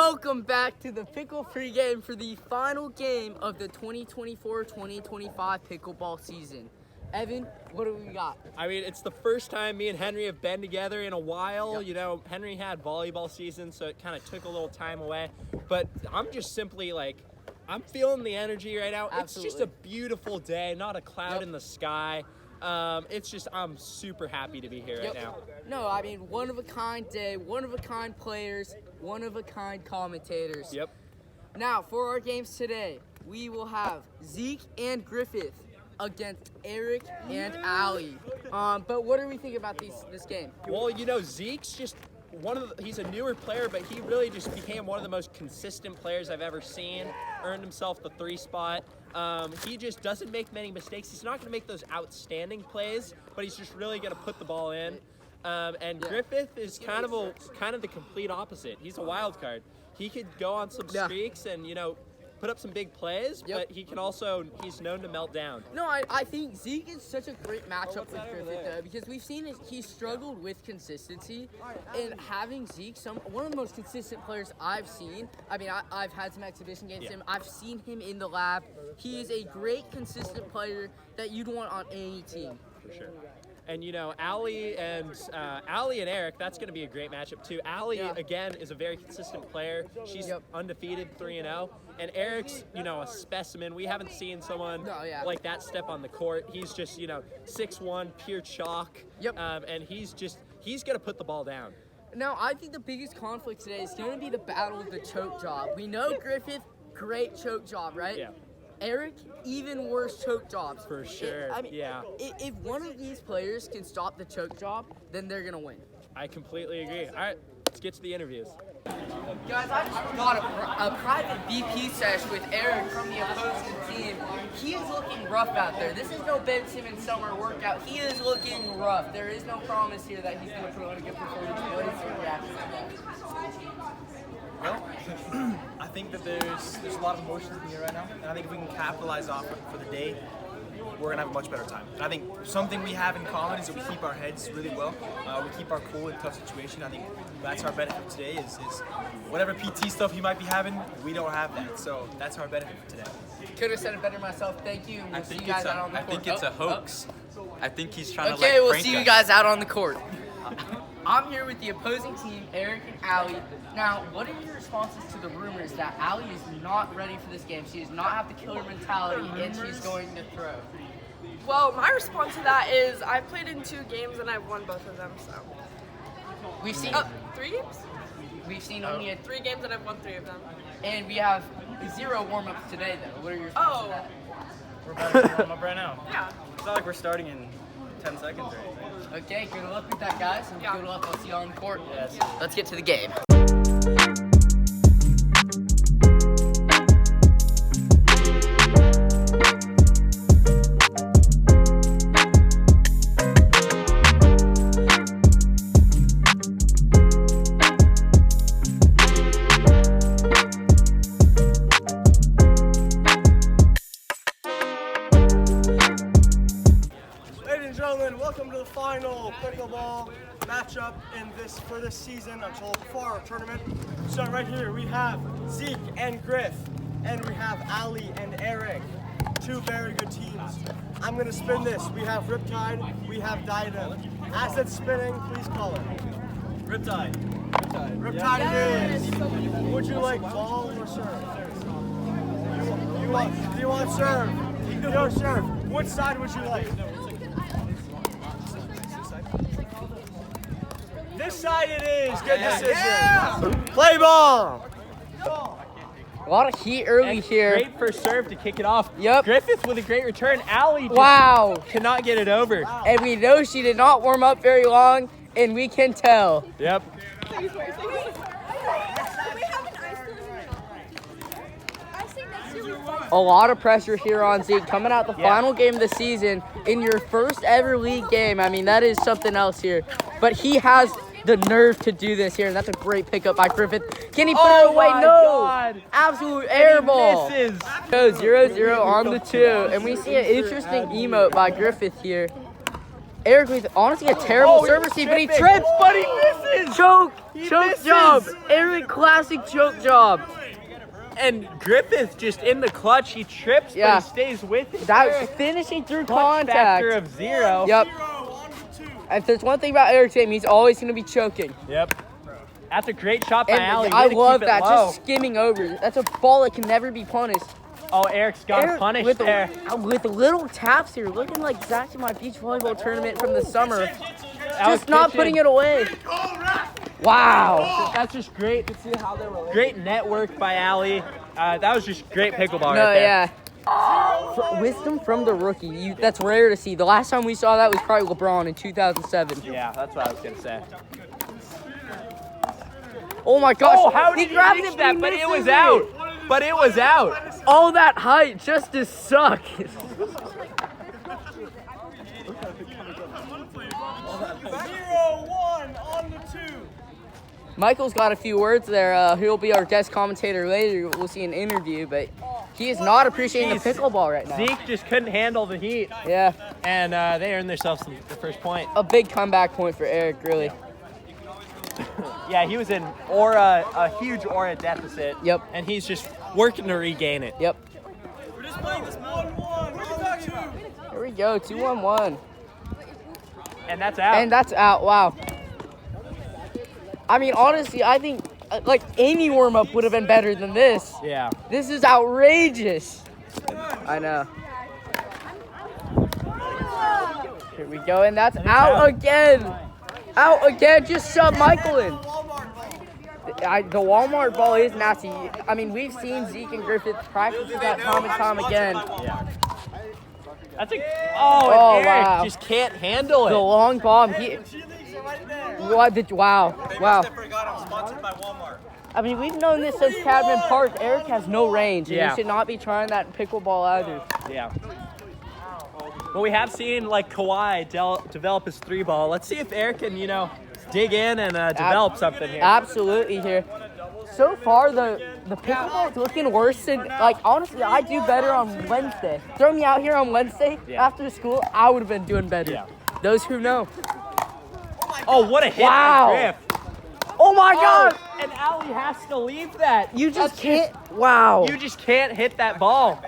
Welcome back to the Pickle pregame for the final game of the 2024-2025 pickleball season. Evan, what do we got? I mean, it's the first time me and Henry have been together in a while. Yep. You know, Henry had volleyball season, so it kind of took a little time away. But I'm just simply I'm feeling the energy right now. Absolutely. It's just a beautiful day, not a cloud in the sky. I'm super happy to be here right now. No, I mean, one-of-a-kind day, one-of-a-kind players, one-of-a-kind commentators. Yep. Now, for our games today, we will have Zeke and Griffith against Erik and Ali. But what do we think about this game? Well, you know, Zeke's just he's a newer player, but he really just became one of the most consistent players I've ever seen. Earned himself the 3 spot. He just doesn't make many mistakes. He's not going to make those outstanding plays, but he's just really going to put the ball in. Griffith is kind of the complete opposite. He's a wild card. He could go on some streaks and, you know, put up some big plays, but he's known to melt down. No, I think Zeke is such a great matchup with Griffith, though, because we've seen he's struggled with consistency, and having Zeke, one of the most consistent players I've seen. I mean, I've had some exhibition games with him. I've seen him in the lab. He is a great, consistent player that you'd want on any team. For sure. And, you know, Ali and Erik, that's going to be a great matchup, too. Ali, again, is a very consistent player. She's undefeated, 3-0. And Erik's, you know, a specimen. We haven't seen someone like that step on the court. He's just, you know, 6'1", pure chalk. And he's going to put the ball down. Now, I think the biggest conflict today is going to be the battle of the choke job. We know Griffith, great choke job, right? Yeah. Erik, even worse choke jobs. For sure, If one of these players can stop the choke job, then they're going to win. I completely agree. All right, let's get to the interviews. Guys, I just got a private BP sesh with Erik from the opposing team. He is looking rough out there. This is no Ben Simmons summer workout. He is looking rough. There is no promise here that he's going to put on a good performance. What is your reaction to that? Well, I think that there's a lot of emotions in here right now, and I think if we can capitalize off it for the day, we're gonna have a much better time. And I think something we have in common is that we keep our heads really well. We keep our cool in tough situation. I think that's our benefit today. Is whatever PT stuff you might be having, we don't have that. So that's our benefit for today. Could have said it better myself. Thank you. We'll see you guys out on the court. I think it's a hoax. I think he's trying to Okay, we'll prank see you us. guys out on the court. I'm here with the opposing team, Erik and Ali. Now, what are your responses to the rumors that Ali is not ready for this game? She does not have the killer mentality, and she's going to throw. Well, my response to that is I've played in 2 games and I've won both of them, so. We've seen 3 games? We've seen only 3 games and I've won 3 of them. and we have 0 warm-ups today, though. What are your responses to that? We're about to warm up right now. Yeah. It's not like we're starting in 10 seconds or anything. Okay, good luck with that, guys, and good luck. I'll see you on the court. Yes. Let's get to the game. Welcome to the final pickleball matchup for this season for our tournament. So right here we have Zeke and Griff, and we have Ali and Erik, 2 very good teams. I'm gonna spin this. We have Riptide, we have Diadem. As it's spinning, please call it. Riptide. Riptide it is. Would you like ball or serve? Do you want serve? No serve. Which side would you like? This side it is. Good decision. Play ball. A lot of heat early here. Great first serve to kick it off. Yep. Griffith with a great return. Ali just cannot get it over. And we know she did not warm up very long, and we can tell. Yep. A lot of pressure here on Zeke coming out the final game of the season in your first ever league game. I mean, that is something else here. But he has the nerve to do this here, and that's a great pickup by Griffith. Can he put it away? No! God. Absolute air ball. Misses. So 0-0 on the 2, and we see an interesting emote by Griffith here. Erik with honestly a terrible serve receive, but he trips. But he misses. Choke misses. job. Erik classic choke job. And Griffith just in the clutch. He trips, Yeah. but he stays with it. That's finishing through Clutch contact. factor of 0. Yep. If there's one thing about Erik's game, he's always going to be choking. Yep. That's a great shot by And Ali. I Way to love keep it that, low. just skimming over. That's a ball that can never be punished. Oh, Erik's got Erik punished with there. with little taps here, looking like exactly my beach volleyball tournament from the summer. That was Just not pitching. putting it away. Wow. That's just great. Great network by Ali. That was just great pickleball No, right there. yeah. Wisdom from the rookie. That's rare to see. The last time we saw that was probably LeBron in 2007. Yeah, that's what I was going to say. Oh my gosh. Oh, how he did grabbed he it, reach that? But it misses was out. But it was out. All that height just to suck. 0-1 on the 2. Michael's got a few words there. He'll be our guest commentator later. We'll see an interview, but he is not appreciating the pickleball right now. Zeke just couldn't handle the heat. Yeah, And they earned themselves the first point. a big comeback point for Erik, really. Yeah, he was in aura, a huge aura deficit. Yep. And he's just working to regain it. Yep. We're just playing this 1-1 on the 2. Here we go, 2-1-1. And that's out. And that's out, wow. I mean, honestly, I think like any warm-up would have been better than this. yeah. This is outrageous. I know. Here we go, and that's out again. Out again, just shove Michael in. The Walmart ball is nasty. I mean, we've seen Zeke and Griffith practice that time and time again. Yeah. That's a. Oh, and Erik wow. just can't handle The it. long bomb. Wow. Sponsored by Walmart. I mean, we've known this since Cadman Park. Erik has no range, and Yeah. you should not be trying that in pickleball either. Yeah. But we have seen like Kawhi develop his 3-ball. Let's see if Erik can, dig in and develop something here. Absolutely here. So far, the pickleball is looking worse than, like, honestly, I do better on Wednesday. Throw me out here on Wednesday after school, I would have been doing better. Yeah. Those who know. Oh, what a hit! Wow. by Griff. Oh my God! And Ali has to leave that. You just can't. Wow. You just can't hit that ball.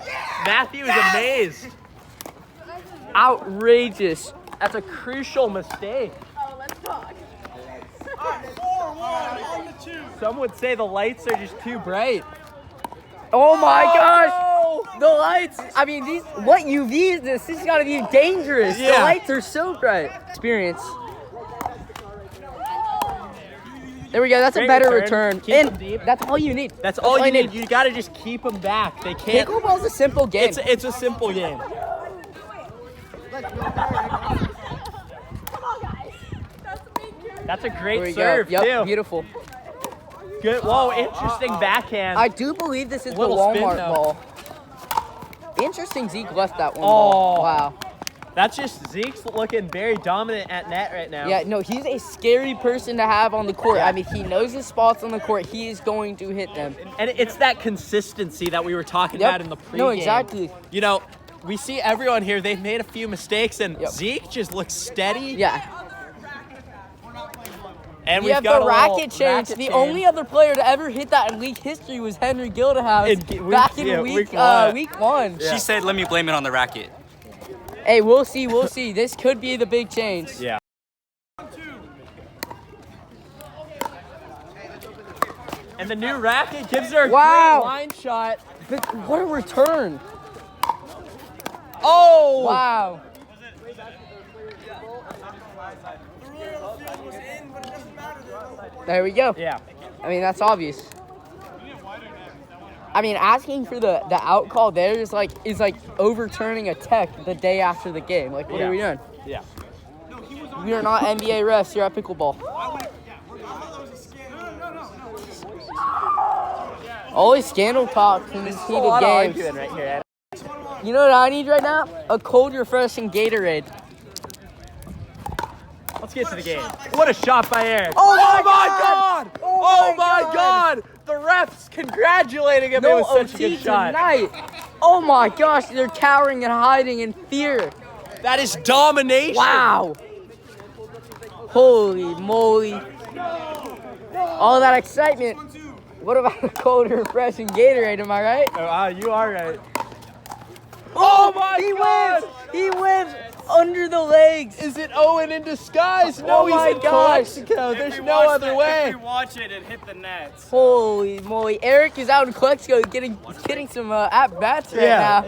Matthew is amazed. Outrageous. That's a crucial mistake. Oh, let's talk. 4-1 on the 2. Some would say the lights are just too bright. Oh my gosh! The lights. I mean, these. What UV is this? This has got to be dangerous. The Yeah. lights are so bright. Experience. There we go. That's Great a better return. return. Keep And them deep. that's all you need. That's all you need. You gotta just keep them back. They can't. Pickleball's a simple game. It's a simple game. That's a Come on, guys. That's the main character. great There we serve go. Yep, too. beautiful. Good. Whoa, interesting backhand. I do believe this is the Little spin, Walmart though. ball. Interesting Zeke left that one Oh. ball. Wow. That's just Zeke's looking very dominant at net right now. Yeah, no, he's a scary person to have on the court. I mean, he knows his spots on the court. He is going to hit them. And it's that consistency that we were talking Yep. about in the pregame. No, exactly. We see everyone here, they've made a few mistakes, and Yep. Zeke just looks steady. Yeah. And We we've have got the a little racket change. The change. only other player to ever hit that in league history was Henry Gildehouse back in week one. She said, let me blame it on the racket. Hey, we'll see. We'll see. This could be the big change. Yeah. And the new racket gives her a Wow. great line shot. But what a return. Oh! Wow. There we go. Yeah. I mean, that's obvious. I mean, asking for the out call there is like overturning a tech the day after the game. Like, what are we doing? Yeah. We are not NBA refs here at pickleball. Always scandal talk in these A lot heated of games. arguing right here. You know what I need right now? A cold, refreshing Gatorade. Let's get to the game. What a shot by Erik. Oh my God! Oh my God! The refs congratulating him. It No was such a OT good shot. tonight. Oh my gosh, they're cowering and hiding in fear. That is domination. Wow. Holy moly. All that excitement. What about the cold, refreshing Gatorade, am I right? Oh, you are right. Oh my God! He wins under the legs. Is it Owen in disguise? No, Oh my he's in gosh. Calexico. There's no other way. If we watch it, it hit the nets. Holy moly. Erik is out in Calexico getting some at-bats right now.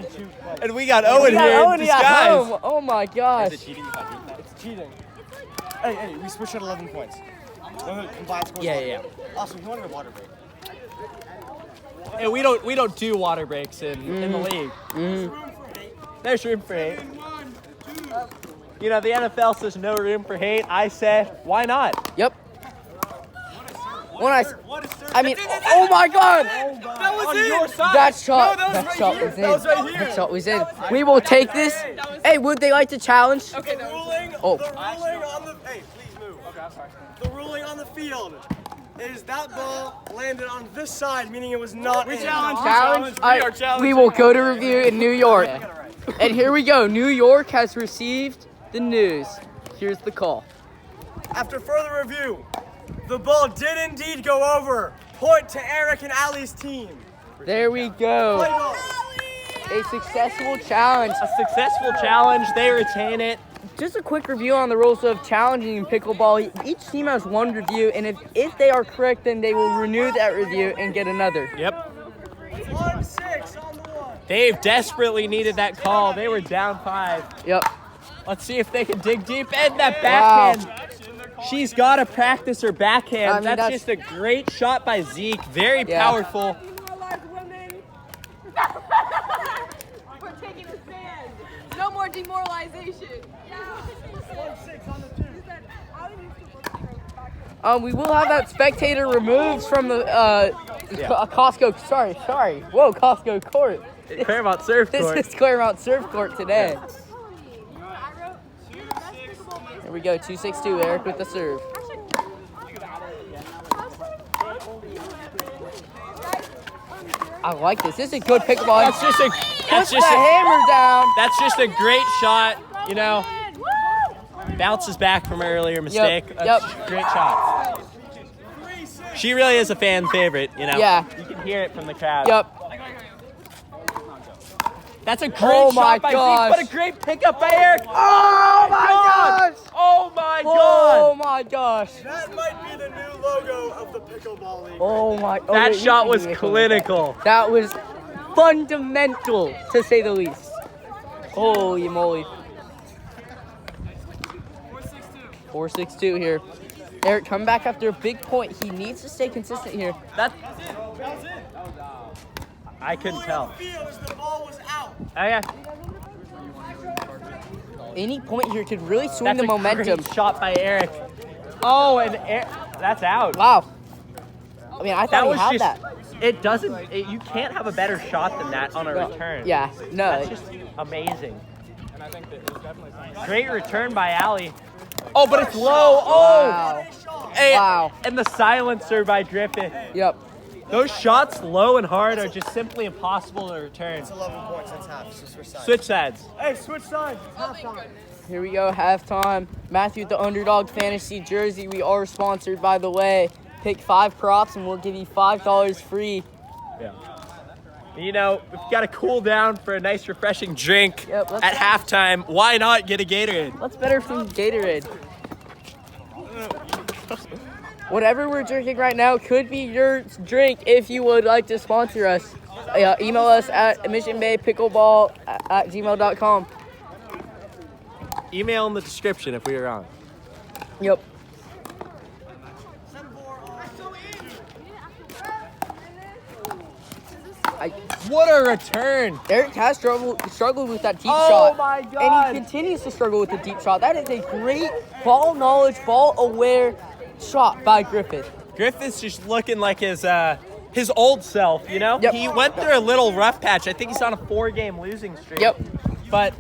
And we got Owen We got here Owen in at disguise. home. Oh my gosh. It's cheating. Hey, we switched at 11 points. Combined scores. Yeah. Awesome. You wanted a water break. And we don't do water breaks in the league. There's room for hate. You know, the NFL says no room for hate. I say, why not? Yep. I mean, oh my God! That was it. Your side. That shot, No, that was right here. was in. That was right here. That shot was in. We will take this. Hey, would they like to challenge? The ruling on the hey, please move. Okay, I'm sorry. The ruling on the field is that ball landed on this side, meaning it was not in. Challenge? We will go to review in New York. And here we go. New York has received the news. Here's the call. After further review, the ball did indeed go over. Point to Erik and Ali's team. There we go. Play ball. A successful challenge. A successful challenge. They retain it. Just a quick review on the rules of challenging in pickleball. Each team has one review, and if they are correct, then they will renew that review and get another. Yep. 1-6 on the one. Dave desperately needed that call. They were down 5. Yep. Let's see if they can dig deep. And that backhand. She's got to practice her backhand. I mean, that's just a great shot by Zeke. Very powerful. We're taking a stand. No more demoralization. 1-6 on the two. We will have that spectator removed from the Costco. Sorry. Whoa, Costco court. Claremont Surf Court. This is Claremont Surf Court today. Here we go, 2-6-2. Erik with the serve. I like this. This is a good pickleball. That's just a hammer down. That's just a great shot. You know, bounces back from her earlier mistake. That's a great shot. She really is a fan favorite. You know. Yeah. You can hear it from the crowd. Yep. That's a great Oh my shot by gosh. Zeke. What a great pickup by Erik. Oh my gosh. Oh my Oh God. my gosh. That might be the new logo of the pickleball league. Oh my. Oh, That wait, shot you was can clinical. That was fundamental, to say the least. Holy moly. 4-6-2 here. Erik, come back after a big point. He needs to stay consistent here. I couldn't tell. The ball was out. Oh, yeah. Any point here could really swing That's the a momentum. great shot by Erik. Oh, and that's out. Wow. I mean, I thought he had that. It doesn't. You can't have a better shot than that on a return. Yeah, no. That's just amazing. Great return by Ali. Oh, but it's low. Oh. Wow. Hey, Wow. And the silencer by Griffith. Yep. Those shots, low and hard, are just simply impossible to return. It's 11 points. That's half. So switch sides. Switch sides. Hey, switch sides. It's halftime. Here we go, halftime. Matthew with the Underdog Fantasy jersey. We are sponsored, by the way. Pick 5 props and we'll give you $5 free. Yeah. You know, if you got to cool down for a nice, refreshing drink Yep, let's at go. halftime, why not get a Gatorade? What's better from Gatorade? Whatever we're drinking right now could be your drink if you would like to sponsor us. Email us at missionbaypickleball@gmail.com. Email in the description if we were wrong. Yep. What a return! Erik has struggled with that deep Oh shot. my God. And he continues to struggle with the deep shot. That is a great ball knowledge, ball aware shot by Griffith. Griffith's just looking like his old self, you know? Yep. He went through a little rough patch. I think he's on a 4-game losing streak. Yep. But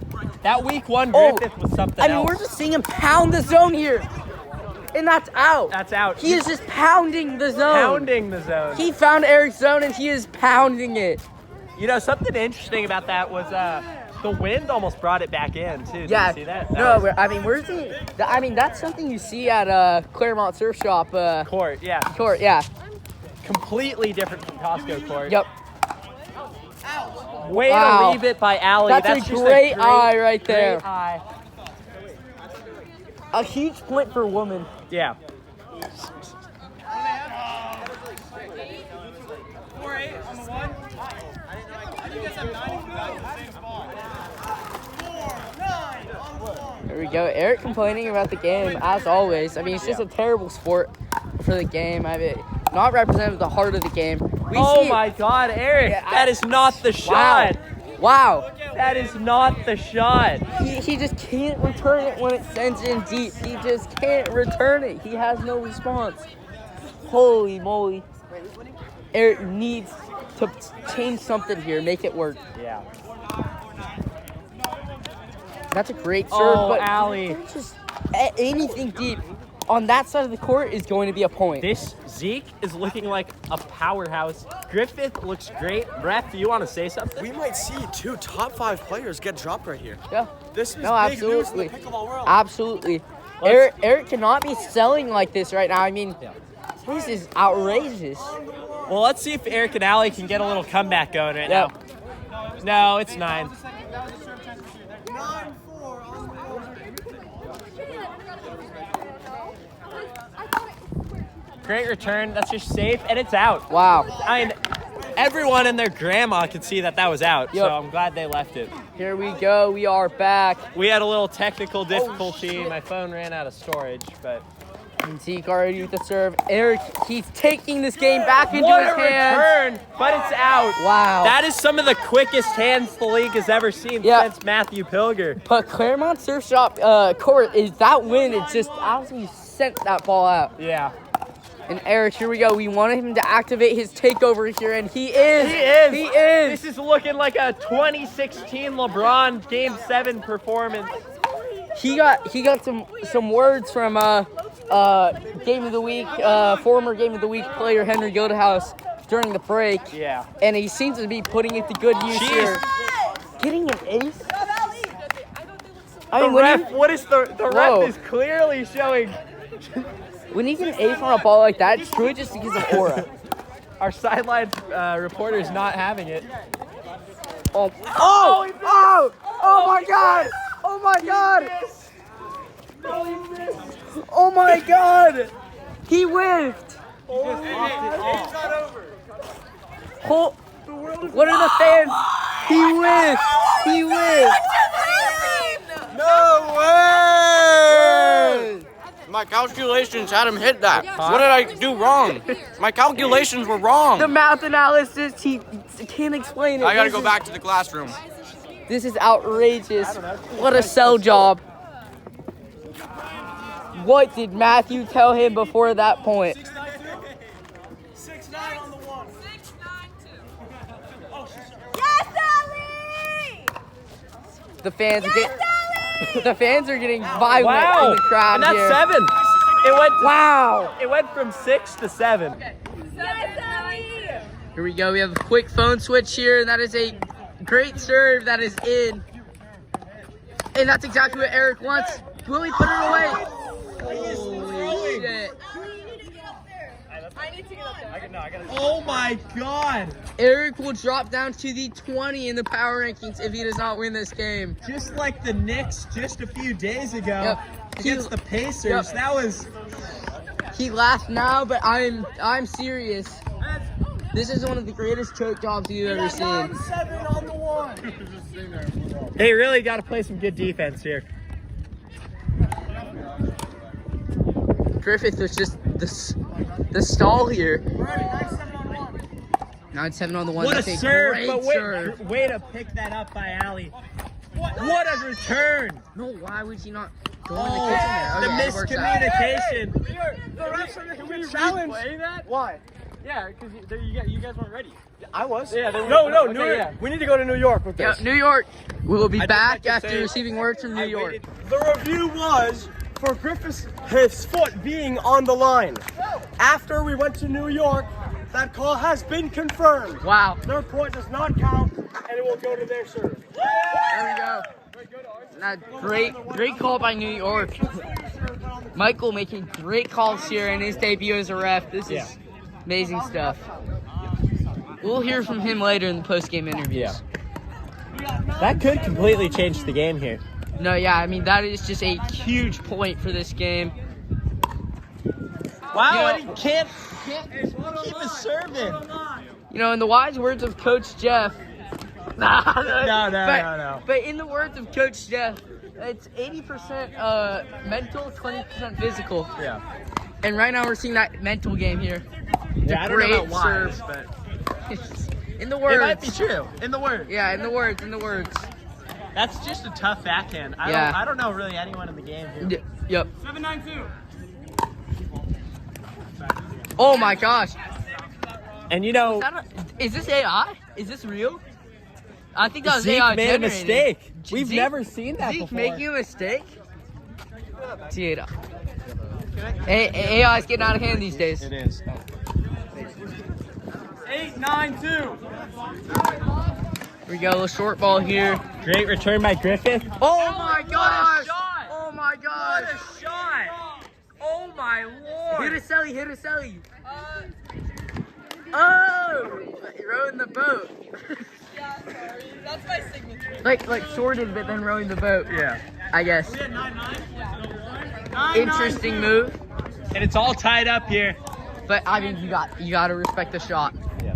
that week 1 Oh, Griffith was something I mean, else. we're just seeing him pound the zone here. And that's out. That's out. He is just pounding the zone. pounding the zone. He found Erik's zone and he is pounding it. You know, something interesting about that was The wind almost brought it back in, too. Did Yeah. you see that? No, I mean, that's something you see at Claremont Surf Shop. Court, yeah. Court, yeah. Completely different from Costco court. Yep. Way Wow. to leave it by Allie. That's a just great eye right there. Great eye. A huge point for women. Yeah. There we go. Erik complaining about the game, as always. I mean, it's just a terrible sport for the game. I mean, not representative of the heart of the game. Oh my God, Erik. Yeah, that is not the shot. Wow. That is not the shot. He just can't return it when it sends in deep. He just can't return it. He has no response. Holy moly. Erik needs to change something here, make it work. Yeah. That's a great serve, but Allie. just anything deep on that side of the court is going to be a point. This Zeke is looking like a powerhouse. Griffith looks great. Ref, do you want to say something? We might see 2 top 5 players get dropped right here. Yeah. This is No, big news in the absolutely. pickleball world. Absolutely. Erik cannot be selling like this right now. I mean, this is outrageous. Well, let's see if Erik and Allie can get a little comeback going right now. No, it's 9. 9-4 on Great return. That's just safe, and it's out. Wow. I mean, everyone and their grandma could see that was out, Yep. so I'm glad they left it. Here we go. We are back. We had a little technical difficulty. My phone ran out of storage, but And Zeke already with the serve. Erik, he's taking this game back into what his a hands. return! But it's out. Wow. That is some of the quickest hands the league has ever seen since Matthew Pilger. But Claremont Surf Shop court is that win. It's just absolutely sent that ball out. Yeah. And Erik, here we go. We wanted him to activate his takeover here, and he is. He is. He is. This is looking like a 2016 LeBron Game 7 performance. He got some words from Game of the Week, former Game of the Week player Henry Gotw during the break. Yeah. And he seems to be putting it to good use here. Getting an ace. I mean, The ref is clearly showing. when you get an ace on a ball like that, it's really just because of aura. Our sideline reporter is not having it. Oh my God! Oh my God! Oh my God! He whiffed! What are the fans? He whiffed! He whiffed! No way! My calculations had him hit that. What did I do wrong? My calculations were wrong. The math analysis, he can't explain it. I gotta go back to the classroom. This is outrageous. What a sell job. What did Matthew tell him before that point? 6-9 on the one. 6-9-2. Yes, Allie! The fans are getting violent in the crowd and that's here. 7. It went from 6 to 7. Yes, Allie! Here we go. We have a quick phone switch here, and that is a great serve that is in. And that's exactly what Erik wants. Will he put it away? Holy shit. I need to get up there. Oh my God! Erik will drop down to the 20 in the power rankings if he does not win this game. Just like the Knicks just a few days ago Yep. against the Pacers. Yep. That was. He laughed now, but I'm serious. This is one of the greatest choke jobs you've ever seen. 9-7 on the one. They really got to play some good defense here. Griffith was just the stall here. 9-7 on the one. What a That's serve! Great But serve. way to pick that up by Allie. What a return! No, why would you not go in the kitchen there? The Okay, it works out. miscommunication. The refs are making a challenge. Why? Yeah, because you guys weren't ready. I was. Yeah, they were- No, okay, New York. yeah. We need to go to New York with Yeah, this. New York. We will be just back like to after say- receiving word from New York. The review was for Griffith's his foot being on the line. After we went to New York, that call has been confirmed. Wow. Their point does not count. and it will go to their serve. There we go. Now, great call by New York. Michael making great calls here in his debut as a ref. This is amazing stuff. We'll hear from him later in the post-game interviews. That could completely change the game here. No, yeah, I mean, that is just a huge point for this game. Wow, and he can't keep his serving. You know, in the wise words of Coach Jeff. No. But in the words of Coach Jeff, it's 80% mental, 20% physical. Yeah. And right now we're seeing that mental game here. Yeah, I don't know about wise, serve. but In the words. it might be true. In the words. Yeah, in the words. That's just a tough backhand. I don't know really anyone in the game here. Yep. 7-9-2. Oh my gosh. And you know, Is this AI? Is this real? I think that was Zeke AI made a generated. mistake. We've Zeke- never seen that Zeke before. making a mistake? Dude. AI is getting out of hand these days. It is. 8-9-2. Here we go, a short ball here. Great return by Griffith. Oh my gosh! shot! Oh my gosh! What a shot! Oh my lord! Hit a celly. Oh! Rowing the boat. Yeah, sorry. That's my signature. like sorted, but then rowing the boat. Yeah. I guess. 9-9. Interesting move. And it's all tied up here. But I mean, you got to respect the shot. Yeah.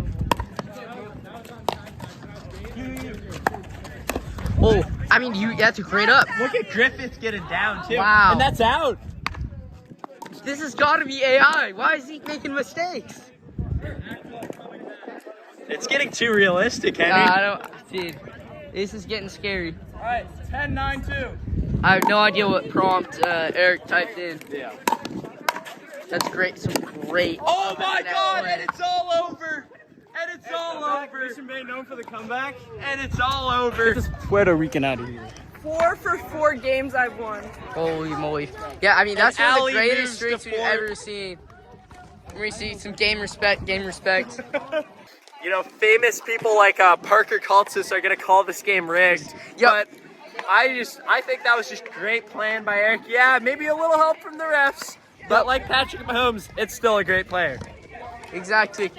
Oh, I mean, that's a great up. Look at Griffith getting down too. Wow. And that's out. This has got to be AI. Why is he making mistakes? It's getting too realistic, Henry. I don't, dude. This is getting scary. All right, 10-9-2. I have no idea what prompt Erik typed in. Yeah. That's great. Some great. Oh my net God! play. And it's all over. And it's all over. Mission Bay known for the comeback. And it's all over. Puerto Rican out of here. 4 for 4 games I've won. Holy moly! Yeah, I mean that's And one of Ali the greatest moves streaks to we've 4. ever seen. We see some game respect. You know, famous people like Parker Kaltsis are gonna call this game rigged. Yep. But I think that was just great plan by Erik. Yeah, maybe a little help from the refs. But like Patrick Mahomes, it's still a great player. Exactly.